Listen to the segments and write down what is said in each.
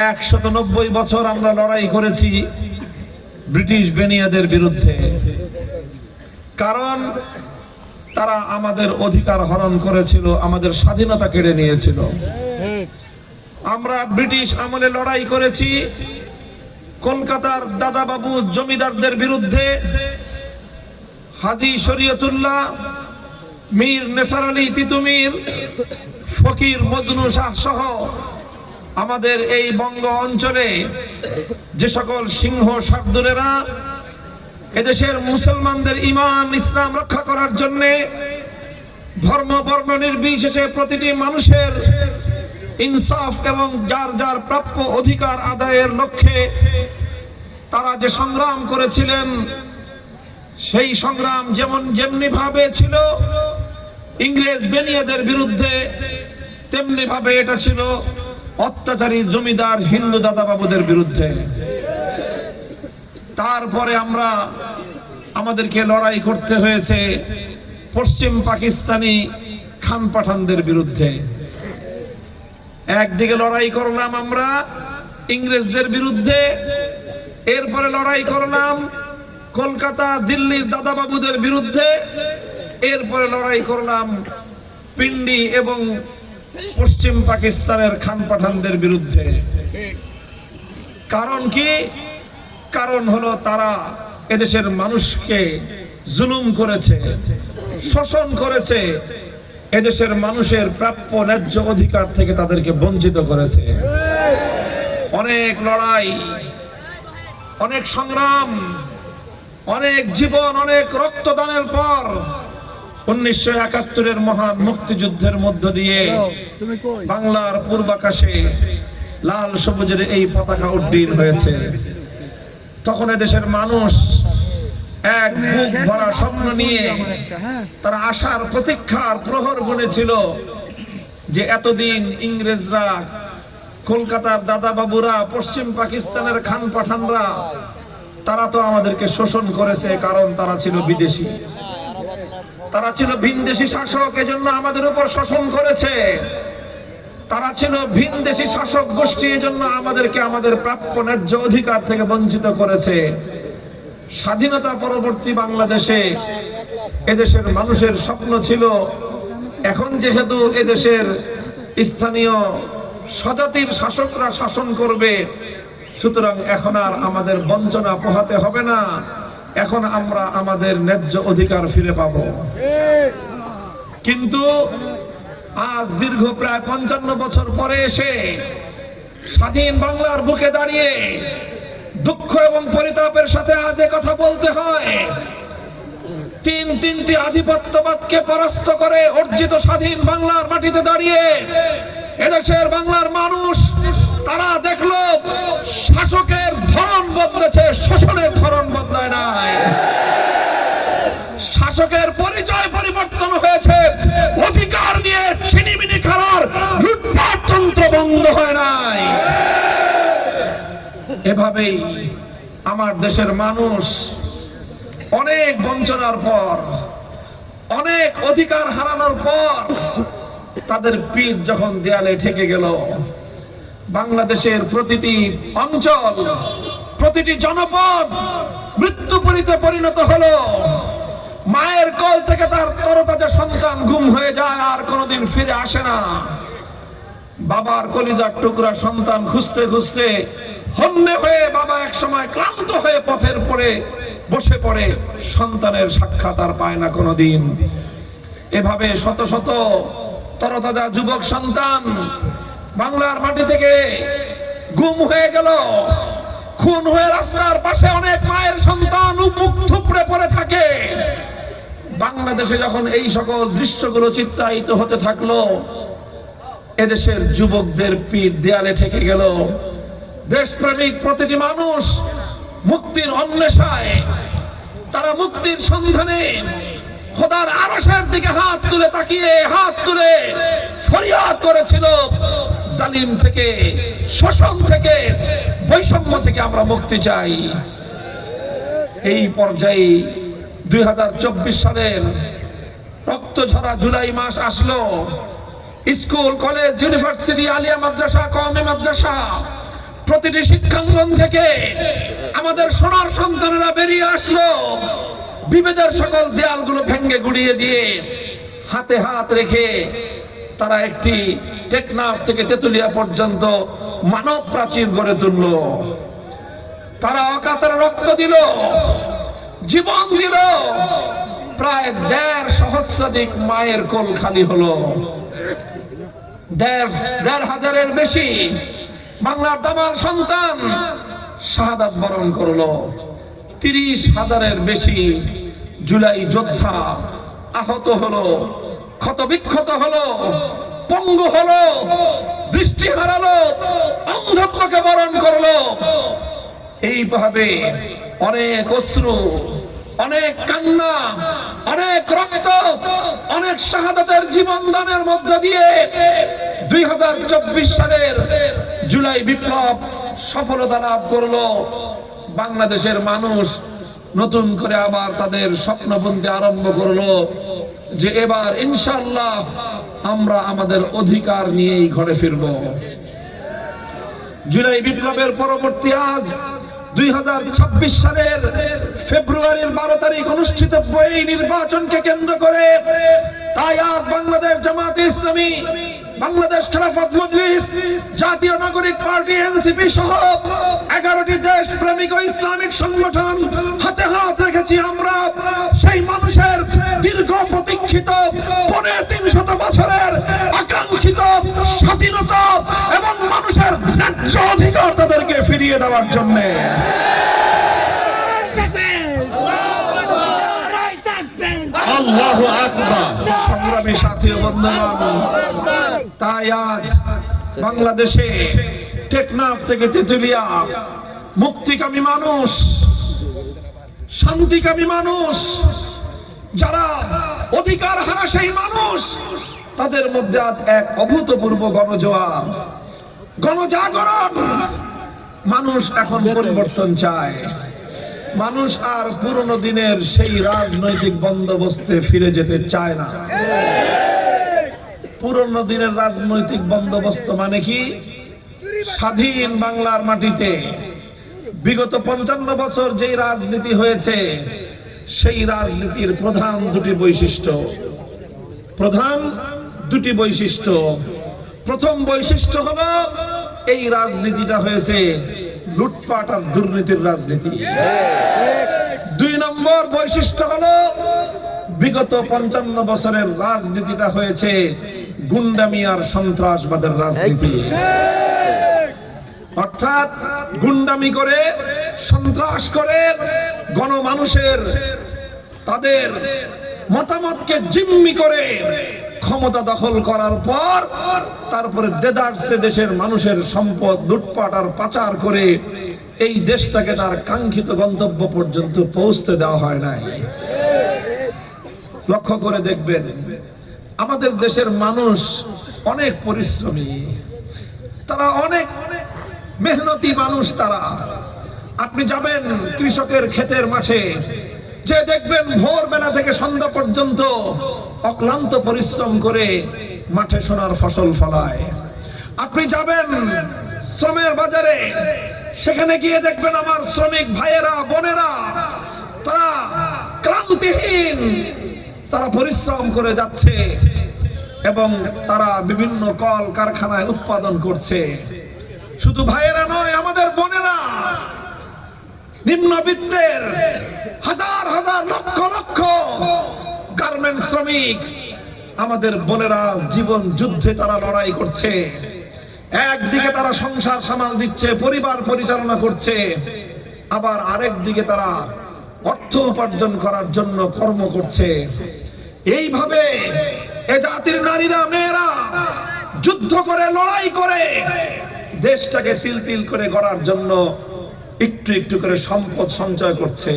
190 বছর আমরা লড়াই করেছি ব্রিটিশ বেনিয়াদের বিরুদ্ধে, কারণ তারা আমাদের অধিকার হরণ করেছিল, আমাদের স্বাধীনতা কেড়ে নিয়েছিল। আমরা ব্রিটিশ আমলে লড়াই করেছি কলকাতার দাদাবাবু জমিদারদের বিরুদ্ধে, হাজী শরীয়তুল্লাহ, মীর নেসার আলী তিতুমির, ফকির মজনু শাহ সহ আমাদের এই বঙ্গ অঞ্চলে যে সকল সিংহ শার্দুলেরা এদেশের মুসলমানদের ঈমান ইসলাম রক্ষা করার জন্য ধর্ম বর্ণ নির্বিশেষে প্রতিটি মানুষের ইনসাফ এবং যার যার প্রাপ্য অধিকার আদায়ের লক্ষ্যে তারা যে সংগ্রাম করেছিলেন, সেই সংগ্রাম যেমনি ভাবে ছিল ইংরেজ বেনিয়াদের বিরুদ্ধে, তেমনি ভাবে এটা ছিল অত্যাচারী জমিদার হিন্দু দাদাবাবুদের বিরুদ্ধে। তারপরে আমাদেরকে লড়াই করতে হয়েছে পশ্চিম পাকিস্তানি খান পাঠানদের বিরুদ্ধে। একদিকে লড়াই করলাম আমরা ইংরেজদের বিরুদ্ধে, এরপরে লড়াই করলাম কলকাতা দিল্লির দাদাবাবুদের বিরুদ্ধে, এরপরে লড়াই করলাম পিন্ডি এবং পশ্চিম পাকিস্তানের খান পাঠানদের বিরুদ্ধে। কারণ কি? কারণ হলো তারা এদেশের মানুষকে জুলুম করেছে, শোষণ করেছে, এদেশের মানুষের প্রাপ্য ন্যায্য অধিকার থেকে তাদেরকে বঞ্চিত করেছে। অনেক লড়াই, অনেক সংগ্রাম, অনেক জীবন, অনেক রক্তদানের পর 1971-এর মহান মুক্তিযুদ্ধের মধ্য দিয়ে বাংলার পূর্বাকাশে লাল সবুজের এই পতাকা উড্ডীন হয়েছে। তখন এদেশের মানুষ এক বুক ভরা স্বপ্ন নিয়ে তারা আশার প্রতীক্ষার প্রহর গুনেছিল যে এতদিন ইংরেজরা, কলকাতার দাদাবাবুরা, পশ্চিম পাকিস্তানের খান পাঠানরা তারা তো আমাদেরকে শোষণ করেছে, কারণ তারা ছিল বিদেশি, তারা ছিল ভিনদেশি শাসক, এজন্য আমাদের উপর শোষণ করেছে। তারা ছিল ভিনদেশি শাসক গোষ্ঠী, এজন্য আমাদেরকে আমাদের প্রাপ্য ন্যায্য অধিকার থেকে বঞ্চিত করেছে। স্বাধীনতা পরবর্তী বাংলাদেশে এদেশের মানুষের স্বপ্ন ছিল এখন যেহেতু এদেশের স্থানীয় স্বজাতির শাসকরা শাসন করবে, সুতরাং এখন আর আমাদের বঞ্চনা পোহাতে হবে না, এখন আমরা আমাদের ন্যায্য অধিকার ফিরে পাব। কিন্তু আজ দীর্ঘ প্রায় 55 বছর পরে এসে স্বাধীন বাংলার বুকে দাঁড়িয়ে দুঃখ এবং পরিতাপের সাথে আজ কথা বলতে হয়, তিনটি আধিপত্যবাদকে পরাস্ত করে অর্জিত স্বাধীন বাংলার মাটিতে দাঁড়িয়ে এদেশের বাংলার মানুষ তারা দেখলো শাসকের ধরন বদলেছে, শোষণের ধরন বদলায় নাই। শাসকের পরিচয় পরিবর্তন হয়েছে, অধিকার নিয়ে ছিনিমিনি খেলার লুটপাট তন্ত্র বন্ধ হয় নাই। এভাবেই আমার দেশের মানুষ অনেক বঞ্চনার পর, অনেক অধিকার হারানোর পর তাদের পিঠ যখন দেয়ালে ঠেকে গেল, বাংলাদেশের প্রতিটি অঞ্চল, প্রতিটি জনপদ মৃত্যুপুরীতে পরিণত হলো। মায়ের কোল থেকে তার তরতাজা সন্তান গুম হয়ে যায়, আর কোনোদিন ফিরে আসে না। বাবার কলিজার টুকরা সন্তান খুঁজতে খুঁজতে হন্যে হয়ে বাবা এক সময় ক্লান্ত হয়ে পথের পরে বসে পড়ে, সন্তানের সাক্ষাৎ আর পায় না কোনোদিন। এভাবে শত শত তরতাজা যুবক সন্তান বাংলার মাটি থেকে গুম হয়ে গেল, খুন হয়ে রাস্তার পাশে অনেক মায়ের সন্তান মুখ থুবড়ে পড়ে থাকে। বাংলাদেশে যখন এই সকল দৃশ্যগুলো চিত্রায়িত হতে থাকলো, এদেশের যুবকদের পিঠ দেয়ালে ঠেকে গেল। দেশপ্রেমিক প্রতিটি মানুষ মুক্তির অন্বেষায়, তারা মুক্তির সন্ধানে খোদার আরশের দিকে হাত তুলে তাকিয়ে হাত তুলে ফরিয়াদ করেছিল, জালিম থেকে, শোষণ থেকে, বৈষম্য থেকে আমরা মুক্তি চাই। এই পর্যায়ে 2024 সালের রক্তঝরা জুলাই মাস আসলো। স্কুল, কলেজ, ইউনিভার্সিটি, আলিয়া মাদ্রাসা, কওমি মাদ্রাসা, প্রতিটি শিক্ষাঙ্গন থেকে আমাদের সোনার সন্তানেরা বেরিয়ে আসলো, বিভেদের সকল দেয়ালগুলো ভেঙে গুড়িয়ে দিয়ে হাতে হাত রেখে তারা একটি টেকনাফ থেকে তেতুলিয়া পর্যন্ত মানব প্রাচীর গড়ে তুলল। তারা অকাতরে রক্ত দিল, জীবন দিল, প্রায় 1.5 সহস্রাধিক মায়ের কোল খালি হলো। 1.5 হাজারের বেশি বাংলার দামাল সন্তান শাহাদাত বরণ করলো। 30,000-এর বেশি জুলাই যোদ্ধা আহত হলো, ক্ষতবিক্ষত হলো, পঙ্গু হলো, দৃষ্টি হারালো, অন্ধত্বকে বরণ করলো। এইভাবে অনেক অশ্রু, অনেক কান্না, অনেক রক্ত, অনেক শাহাদাতের জীবন দানের মধ্য দিয়ে 2024 সালের জুলাই বিপ্লব সফলতা লাভ করলো। বাংলাদেশের মানুষ নতুন করে আবার তাদের স্বপ্ন বুনতে আরম্ভ করলো যে এবার ইনশাআল্লাহ আমরা আমাদের অধিকার নিয়েই ঘরে ফিরব। জুলাই বিপ্লবের পরবর্তী আজ 2026 সালের ফেব্রুয়ারির 12 তারিখ অনুষ্ঠিত এই নির্বাচনকে কেন্দ্র করে তাই আজ বাংলাদেশ জামায়াতে ইসলামী, বাংলাদেশ খেলাফত মজলিস, জাতীয় নাগরিক পার্টি এনসিপি সহ 11টি দেশ প্রেমিক ও ইসলামিক সংগঠন হাতে হাত রেখেছি আমরা সেই মানুষের দীর্ঘ প্রতীক্ষিত 350 বছরের আকাঙ্ক্ষিত স্বাধীনতা এবং মানুষের ন্যায্য অধিকার তাদেরকে ফিরিয়ে দেওয়ার জন্য। আল্লাহু আকবার। সংগ্রামী সাথী ও বন্ধুগণ, তাই আজ বাংলাদেশে টেকনাফ থেকে তেতুলিয়া মুক্তিকামী মানুষ, শান্তিকামী মানুষ, যারা অধিকার হারা সেই মানুষ, তাদের মধ্যে আজ এক অভূতপূর্ব গণজোয়ার, গণজাগরণ। মানুষ এখন পরিবর্তন চায়। মানুষ আর পুরনো দিনের সেই রাজনৈতিক বন্দোবস্তে ফিরে যেতে চায় না। পুরনো দিনের রাজনৈতিক বন্দোবস্ত মানে কি? স্বাধীন বাংলার মাটিতে বিগত 55 বছর যেই রাজনীতি হয়েছে, সেই রাজনীতির প্রধান দুটি বৈশিষ্ট্য। প্রথম বৈশিষ্ট্য হলো এই রাজনীতিটা হয়েছে লুটপাট আর দুর্নীতির রাজনীতি। 2 নম্বর বৈশিষ্ট্য হলো বিগত 55 বছরের রাজনীতিটা হয়েছে গুন্ডামি আর সন্ত্রাসবাদের রাজনীতি। অর্থাৎ গুন্ডামি করে, সন্ত্রাস করে, গণমানুষের তাদের মতামতকে জিম্মি করে ক্ষমতা দখল করার পর তারপরে দেদারসে দেশের মানুষের সম্পদ লুটপাট আর পাচার করে এই দেশটাকে তার কাঙ্ক্ষিত গন্তব্য পর্যন্ত পৌঁছতে দেওয়া হয় নাই। লক্ষ্য করে দেখবেন, আমাদের দেশের মানুষ অনেক পরিশ্রমী, তারা অনেক মেহনতি মানুষ। তারা, আপনি যাবেন কৃষকের ক্ষেতের মাঠে, যে দেখবেন ভোরবেলা থেকে সন্ধ্যা পর্যন্ত অক্লান্ত পরিশ্রম করে মাঠে সোনার ফসল ফলায়। আপনি যাবেন শ্রমের বাজারে, সেখানে গিয়ে দেখবেন আমার শ্রমিক ভাইয়েরা, বোনেরা, তারা ক্লান্তিহীন, তারা পরিশ্রম করে যাচ্ছে এবং তারা বিভিন্ন কল কারখানায় উৎপাদন করছে। শুধু ভাইয়েরা নয়, আমাদের বোনেরা, নিম্নবিত্তের হাজার হাজার লক্ষ লক্ষ গার্মেন্টস শ্রমিক, আমাদের বোনেরা জীবন যুদ্ধে তারা লড়াই করছে। একদিকে তারা সংসার সামাল দিচ্ছে, পরিবার পরিচালনা করছে, আবার আরেক দিকে তারা অর্থ উপার্জন করার জন্য কর্ম করছে। এইভাবে এ জাতির নারীরা, মেয়েরা যুদ্ধ করে, লড়াই করে দেশটাকে তিল তিল করে গড়ার জন্য একটু একটু করে সম্পদ সঞ্চয় করছে।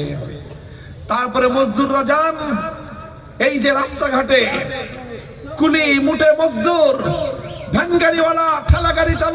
তারপরে মজদুররা যান এই যে রাস্তাঘাটে, কুলি মুটে মজদুর, ভ্যান গাড়িওয়ালা, ঠেলা গাড়ি চালক,